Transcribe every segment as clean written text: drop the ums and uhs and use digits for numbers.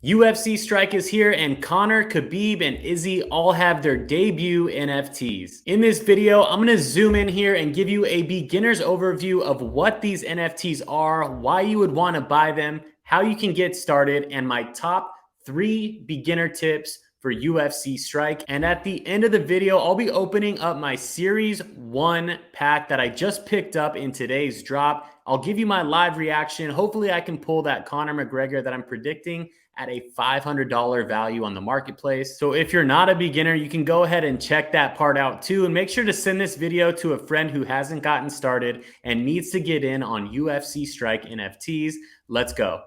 UFC Strike is here, and Conor, Khabib, and Izzy all have their debut NFTs. In this video, I'm going to zoom in here and give you a beginner's overview of what these NFTs are, why you would want to buy them, how you can get started, and my top 3 beginner tips for UFC Strike. And at the end of the video, I'll be opening up my Series 1 pack that I just picked up in today's drop. I'll give you my live reaction. Hopefully I can pull that Conor McGregor that I'm predicting at a $500 value on the marketplace. So if you're not a beginner, you can go ahead and check that part out too. And make sure to send this video to a friend who hasn't gotten started and needs to get in on UFC Strike NFTs. Let's go.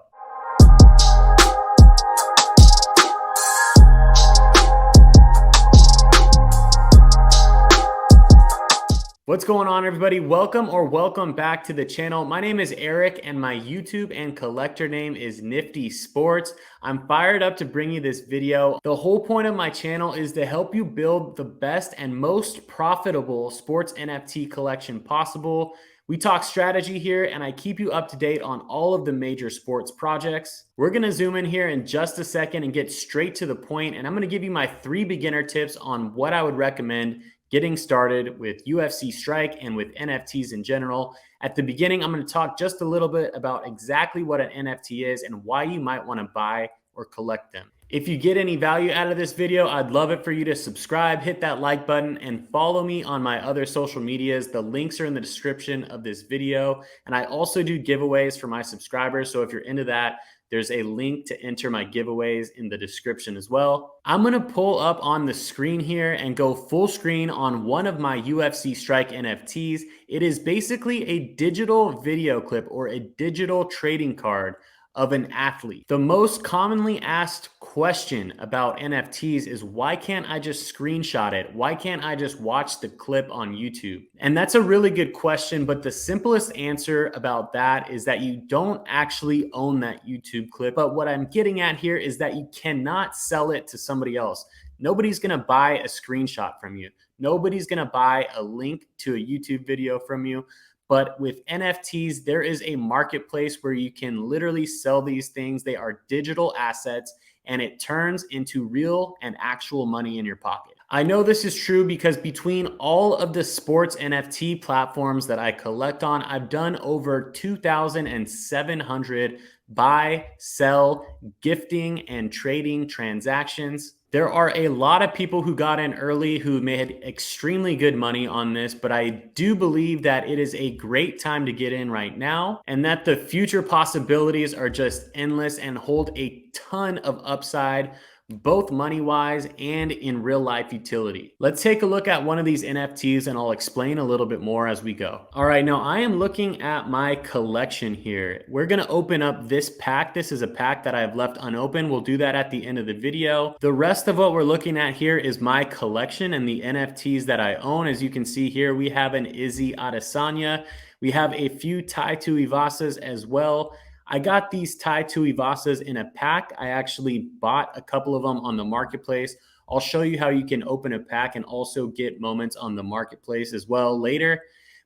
What's going on, everybody? Welcome back to the channel. My name is Eric and my YouTube and collector name is NFTYsports. I'm fired up to bring you this video. The whole point of my channel is to help you build the best and most profitable sports NFT collection possible. We talk strategy here and I keep you up to date on all of the major sports projects. We're going to zoom in here in just a second and get straight to the point. And I'm going to give you my 3 beginner tips on what I would recommend getting started with UFC Strike and with NFTs in general. At the beginning, I'm going to talk just a little bit about exactly what an NFT is and why you might want to buy or collect them. If you get any value out of this video, I'd love it for you to subscribe, hit that like button, and follow me on my other social medias. The links are in the description of this video. And I also do giveaways for my subscribers. So if you're into that, there's a link to enter my giveaways in the description as well. I'm going to pull up on the screen here and go full screen on one of my UFC Strike NFTs. It is basically a digital video clip or a digital trading card of an athlete. The most commonly asked question about NFTs is, why can't I just screenshot it? Why can't I just watch the clip on YouTube? And that's a really good question, but the simplest answer about that is that you don't actually own that YouTube clip. But what I'm getting at here is that you cannot sell it to somebody else. Nobody's going to buy a screenshot from you. Nobody's going to buy a link to a YouTube video from you. But with NFTs, there is a marketplace where you can literally sell these things. They are digital assets and it turns into real and actual money in your pocket. I know this is true because between all of the sports NFT platforms that I collect on, I've done over 2,700 buy, sell, gifting, and trading transactions. There are a lot of people who got in early who made extremely good money on this, but I do believe that it is a great time to get in right now and that the future possibilities are just endless and hold a ton of upside, both money-wise and in real-life utility. Let's take a look at one of these NFTs and I'll explain a little bit more as we go. All right, now I am looking at my collection here. We're gonna open up this pack. This is a pack that I've left unopened. We'll do that at the end of the video. The rest of what we're looking at here is my collection and the NFTs that I own. As you can see here, we have an Izzy Adesanya. We have a few Tai Tuivasas as well. I got these Tai Tuivasas in a pack. I actually bought a couple of them on the marketplace. I'll show you how you can open a pack and also get moments on the marketplace as well later.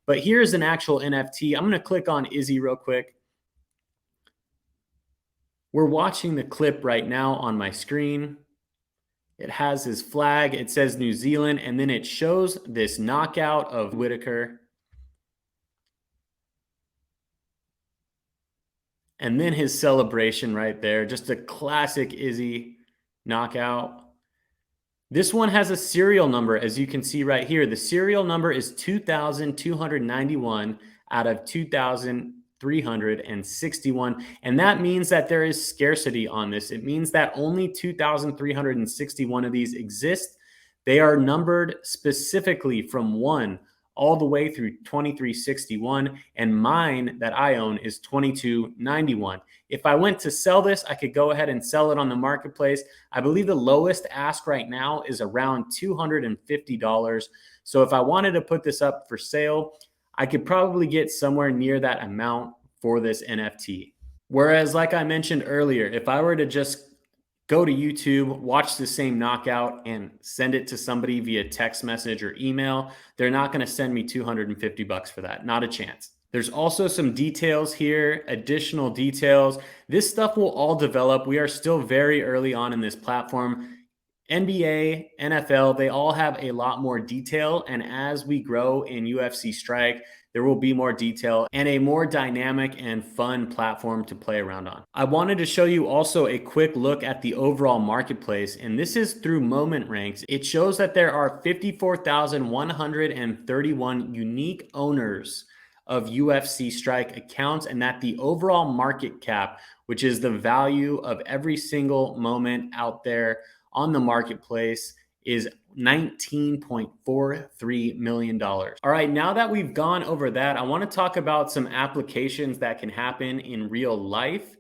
But here's an actual NFT. I'm going to click on Izzy real quick. We're watching the clip right now on my screen. It has his flag. It says New Zealand, and then it shows this knockout of Whitaker. And then his celebration right there, just a classic Izzy knockout. This one has a serial number, as you can see right here. The serial number is 2,291 out of 2,361. And that means that there is scarcity on this. It means that only 2,361 of these exist. They are numbered specifically from 1 all the way through 2361, and mine that I own is 2291. If I went to sell this, I could go ahead and sell it on the marketplace. I believe the lowest ask right now is around $250. So if I wanted to put this up for sale, I could probably get somewhere near that amount for this NFT. Whereas, like I mentioned earlier, if I were to just go to YouTube, watch the same knockout, and send it to somebody via text message or email, they're not going to send me $250 for that. Not a chance. There's also some details here, additional details. This stuff will all develop. We are still very early on in this platform. NBA, NFL, they all have a lot more detail. And as we grow in UFC Strike, there will be more detail and a more dynamic and fun platform to play around on. I wanted to show you also a quick look at the overall marketplace, and this is through Moment Ranks. It shows that there are 54,131 unique owners of UFC Strike accounts, and that the overall market cap, which is the value of every single moment out there on the marketplace, is $19.43 million. All right, now that we've gone over that, I want to talk about some applications that can happen in real life.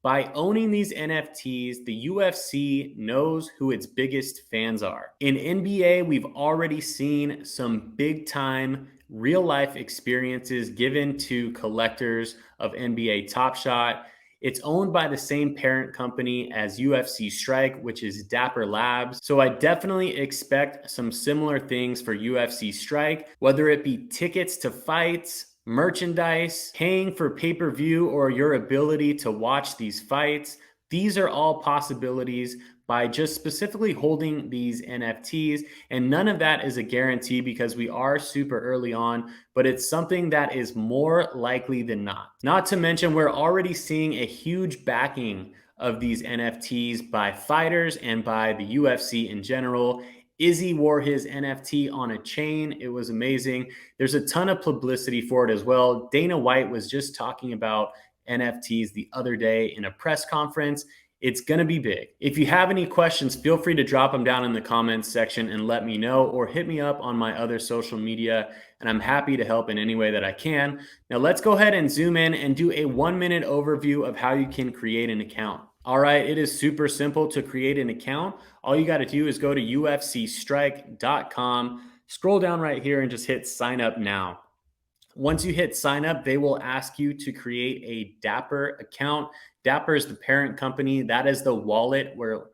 By owning these NFTs, the UFC knows who its biggest fans are. In NBA, we've already seen some big time real life experiences given to collectors of NBA Top Shot. It's owned by the same parent company as UFC Strike, which is Dapper Labs. So I definitely expect some similar things for UFC Strike, whether it be tickets to fights, merchandise, paying for pay-per-view, or your ability to watch these fights. These are all possibilities by just specifically holding these NFTs. And none of that is a guarantee because we are super early on, but it's something that is more likely than not. Not to mention, we're already seeing a huge backing of these NFTs by fighters and by the UFC in general. Izzy wore his NFT on a chain. It was amazing. There's a ton of publicity for it as well. Dana White was just talking about NFTs the other day in a press conference. It's going to be big. If you have any questions, feel free to drop them down in the comments section and let me know, or hit me up on my other social media, and I'm happy to help in any way that I can. Now let's go ahead and zoom in and do a 1-minute overview of how you can create an account. All right, it is super simple to create an account. All you got to do is go to UFCstrike.com, scroll down right here and just hit sign up now. Once you hit sign up, they will ask you to create a Dapper account. Dapper is the parent company. That is the wallet where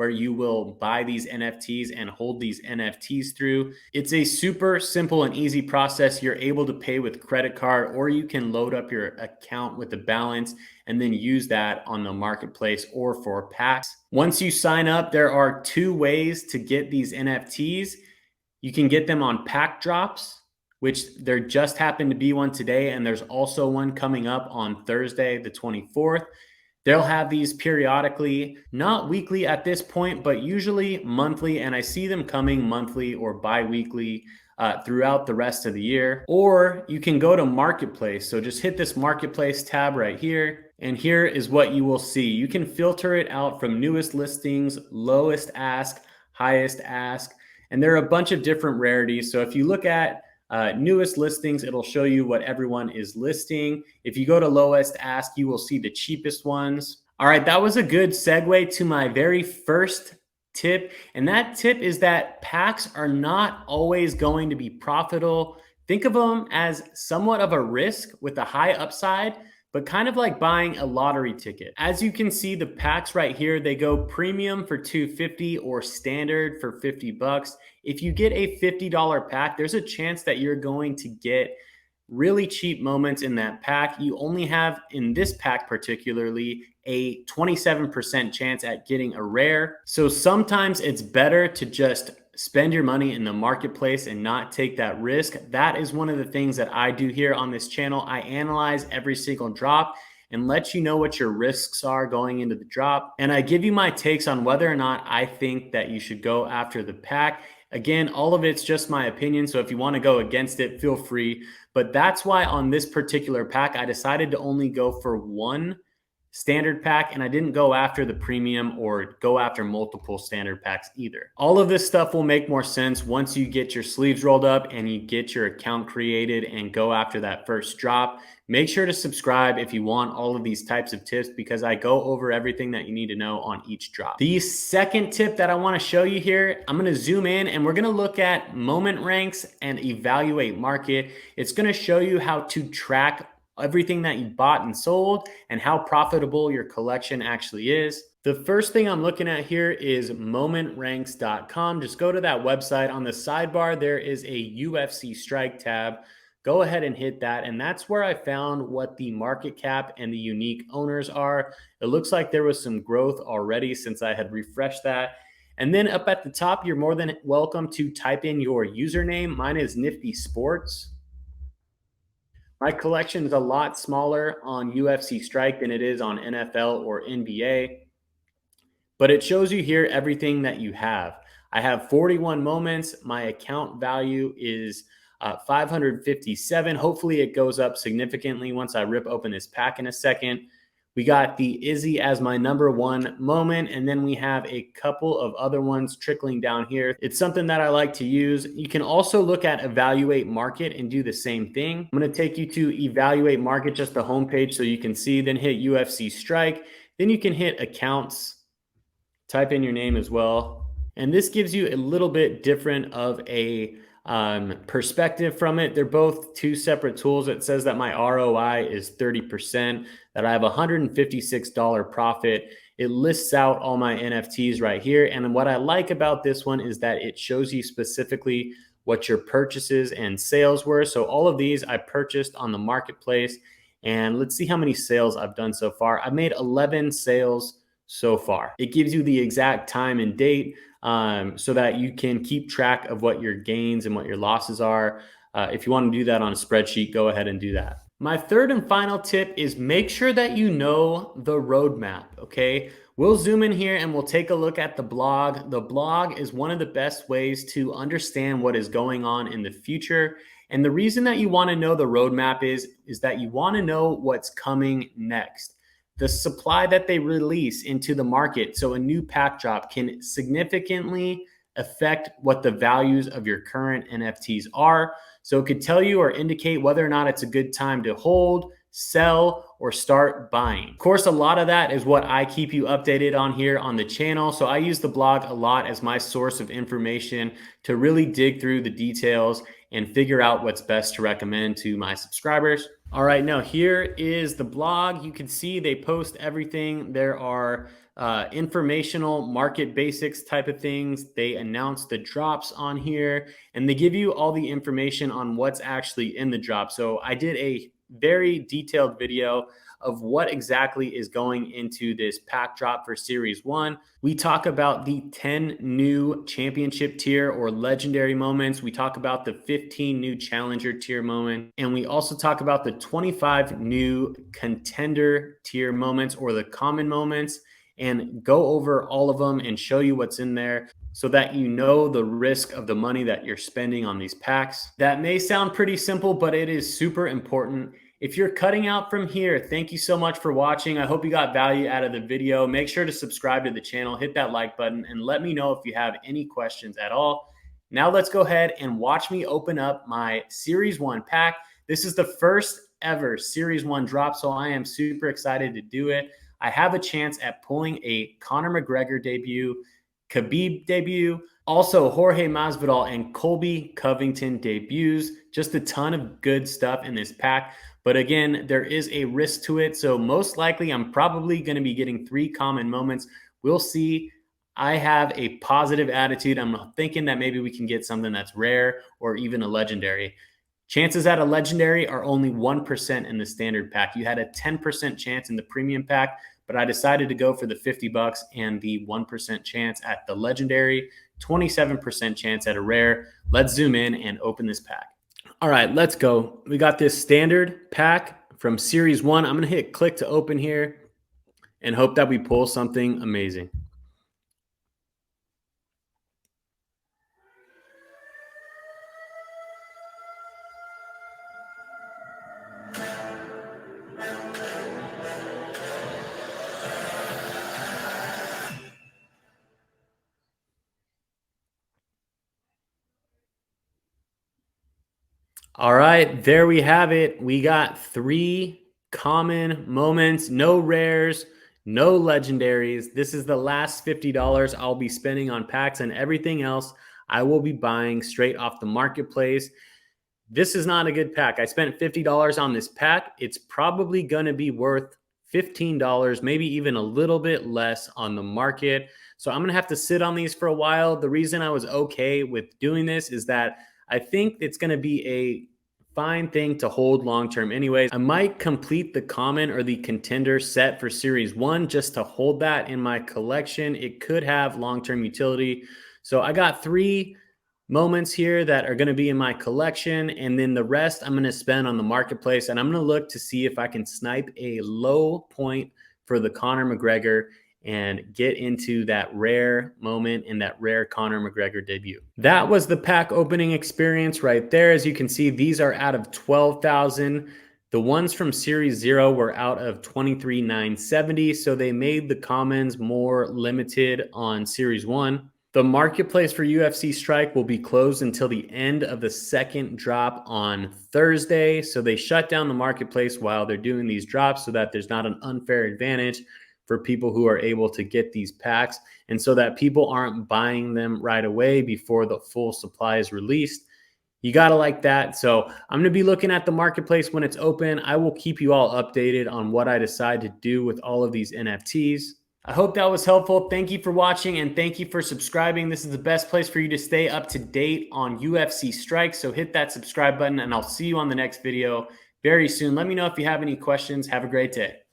you will buy these NFTs and hold these NFTs through. It's a super simple and easy process. You're able to pay with credit card, or you can load up your account with a balance and then use that on the marketplace or for packs. Once you sign up, there are 2 ways to get these NFTs. You can get them on pack drops, which there just happened to be one today, and there's also one coming up on Thursday, the 24th. They'll have these periodically, not weekly at this point, but usually monthly, and I see them coming monthly or bi-weekly throughout the rest of the year. Or you can go to Marketplace. So just hit this Marketplace tab right here, and here is what you will see. You can filter it out from newest listings, lowest ask, highest ask, and there are a bunch of different rarities. So if you look at newest listings, it'll show you what everyone is listing. If you go to lowest ask, you will see the cheapest ones. All right, that was a good segue to my very first tip. And that tip is that packs are not always going to be profitable. Think of them as somewhat of a risk with a high upside, but kind of like buying a lottery ticket. As you can see, the packs right here, they go premium for $250 or standard for $50. If you get a $50 pack, there's a chance that you're going to get really cheap moments in that pack. You only have, in this pack particularly, a 27% chance at getting a rare. So sometimes it's better to just spend your money in the marketplace and not take that risk. That is one of the things that I do here on this channel. I analyze every single drop and let you know what your risks are going into the drop. And I give you my takes on whether or not I think that you should go after the pack. Again, all of it's just my opinion. So if you want to go against it, feel free. But that's why on this particular pack, I decided to only go for one standard pack, and I didn't go after the premium or go after multiple standard packs either. All of this stuff will make more sense once you get your sleeves rolled up and you get your account created and go after that first drop. Make sure to subscribe if you want all of these types of tips, because I go over everything that you need to know on each drop. The second tip that I want to show you here, I'm going to zoom in and we're going to look at moment ranks and evaluate market. It's going to show you how to track everything that you bought and sold and how profitable your collection actually is. The first thing I'm looking at here is momentranks.com. Just go to that website. On the sidebar, there is a UFC Strike tab. go ahead and hit that. And that's where I found what the market cap and the unique owners are. It looks like there was some growth already since I had refreshed that. And then up at the top, you're more than welcome to type in your username. Mine is Nifty Sports. My collection is a lot smaller on UFC Strike than it is on NFL or NBA, but it shows you here everything that you have. I have 41 moments. My account value is 557. Hopefully, it goes up significantly once I rip open this pack in a second. We got the Izzy as my number one moment, and then we have a couple of other ones trickling down here. It's something that I like to use. You can also look at evaluate market and do the same thing. I'm going to take you to evaluate market, just the homepage, so you can see, then hit UFC Strike. Then you can hit accounts, type in your name as well. And this gives you a little bit different of a perspective from it. They're both two separate tools. It says that my ROI is 30%, that I have $156 profit. It lists out all my NFTs right here. And what I like about this one is that it shows you specifically what your purchases and sales were. So all of these I purchased on the marketplace. And let's see how many sales I've done so far. I've made 11 sales so far. It gives you the exact time and date so that you can keep track of what your gains and what your losses are. If you want to do that on a spreadsheet, go ahead and do that. My third and final tip is make sure that you know the roadmap, okay? We'll zoom in here and we'll take a look at the blog. The blog is one of the best ways to understand what is going on in the future. And the reason that you want to know the roadmap is that you want to know what's coming next. The supply that they release into the market, so a new pack drop, can significantly affect what the values of your current NFTs are. So it could tell you or indicate whether or not it's a good time to hold, sell, or start buying. Of course, a lot of that is what I keep you updated on here on the channel. So I use the blog a lot as my source of information to really dig through the details and figure out what's best to recommend to my subscribers. All right, now here is the blog. You can see they post everything. There are informational market basics type of things. They announce the drops on here, and they give you all the information on what's actually in the drop. So I did a very detailed video of what exactly is going into this pack drop for Series 1. We talk about the 10 new championship tier or legendary moments. We talk about the 15 new challenger tier moments. And we also talk about the 25 new contender tier moments or the common moments, and go over all of them and show you what's in there so that you know the risk of the money that you're spending on these packs. That may sound pretty simple, but it is super important. If you're cutting out from here, thank you so much for watching. I hope you got value out of the video. Make sure to subscribe to the channel, hit that like button, and let me know if you have any questions at all. Now let's go ahead and watch me open up my Series 1 pack. This is the first ever Series 1 drop, so I am super excited to do it. I have a chance at pulling a Conor McGregor debut, Khabib debut, also Jorge Masvidal and Colby Covington debuts. Just a ton of good stuff in this pack. But again, there is a risk to it. So most likely I'm probably going to be getting 3 common moments. We'll see. I have a positive attitude. I'm thinking that maybe we can get something that's rare or even a legendary. Chances at a legendary are only 1% in the standard pack. You had a 10% chance in the premium pack, but I decided to go for the $50 and the 1% chance at the legendary, 27% chance at a rare. Let's zoom in and open this pack. All right, let's go. We got this standard pack from Series 1. I'm going to hit click to open here and hope that we pull something amazing. All right, there we have it. We got 3 common moments, no rares, no legendaries. This is the last $50 I'll be spending on packs, and everything else I will be buying straight off the marketplace. This is not a good pack. I spent $50 on this pack. It's probably going to be worth $15, maybe even a little bit less on the market. So I'm going to have to sit on these for a while. The reason I was okay with doing this is that I think it's going to be a fine thing to hold long term anyways. I might complete the common or the contender set for series 1 just to hold that in my collection. It could have long term utility. So I got 3 moments here that are going to be in my collection, and then the rest I'm going to spend on the marketplace, and I'm going to look to see if I can snipe a low point for the Conor McGregor and get into that rare moment in that rare Conor McGregor debut. That was the pack opening experience right there. As you can see, these are out of 12,000. The ones from Series 0 were out of 23,970, so they made the commons more limited on Series 1. The marketplace for UFC Strike will be closed until the end of the second drop on Thursday. So they shut down the marketplace while they're doing these drops so that there's not an unfair advantage for people who are able to get these packs, and so that people aren't buying them right away before the full supply is released. You got to like that. So I'm going to be looking at the marketplace when it's open. I will keep you all updated on what I decide to do with all of these NFTs. I hope that was helpful. Thank you for watching, and thank you for subscribing. This is the best place for you to stay up to date on UFC Strike. So hit that subscribe button, and I'll see you on the next video very soon. Let me know if you have any questions. Have a great day.